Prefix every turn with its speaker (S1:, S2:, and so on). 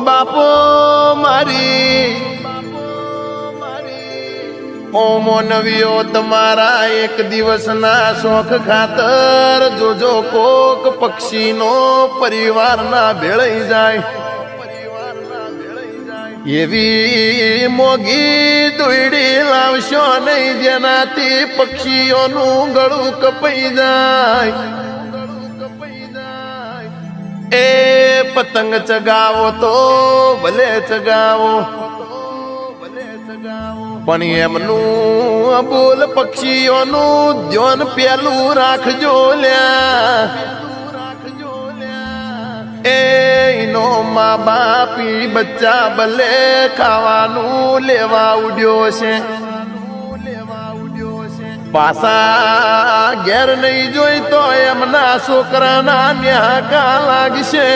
S1: બાપો મારી ઓમો નવીઓ તમારા એક દિવસના શોખ ખાતર જોજો કોક પક્ષીનો પરિવારના ભેળાઈ જાય એવી મોગી દોયડી લાવશો નહીં જેનાથી પક્ષીઓનું ગળું કપાઈ જાય એ પતંગ ચગાવો તો ભલે ચગાવો પણ એમનું અબોલ પક્ષીઓનું ધ્યાન પેલું રાખજો લ્યા એનો મા બાપી બચ્ચા ભલે ખાવાનું લેવા ઉડ્યો છે પાછા ઘેર નહીં જોઈ તો એમના છોકરાના ન્યાકા લાગશે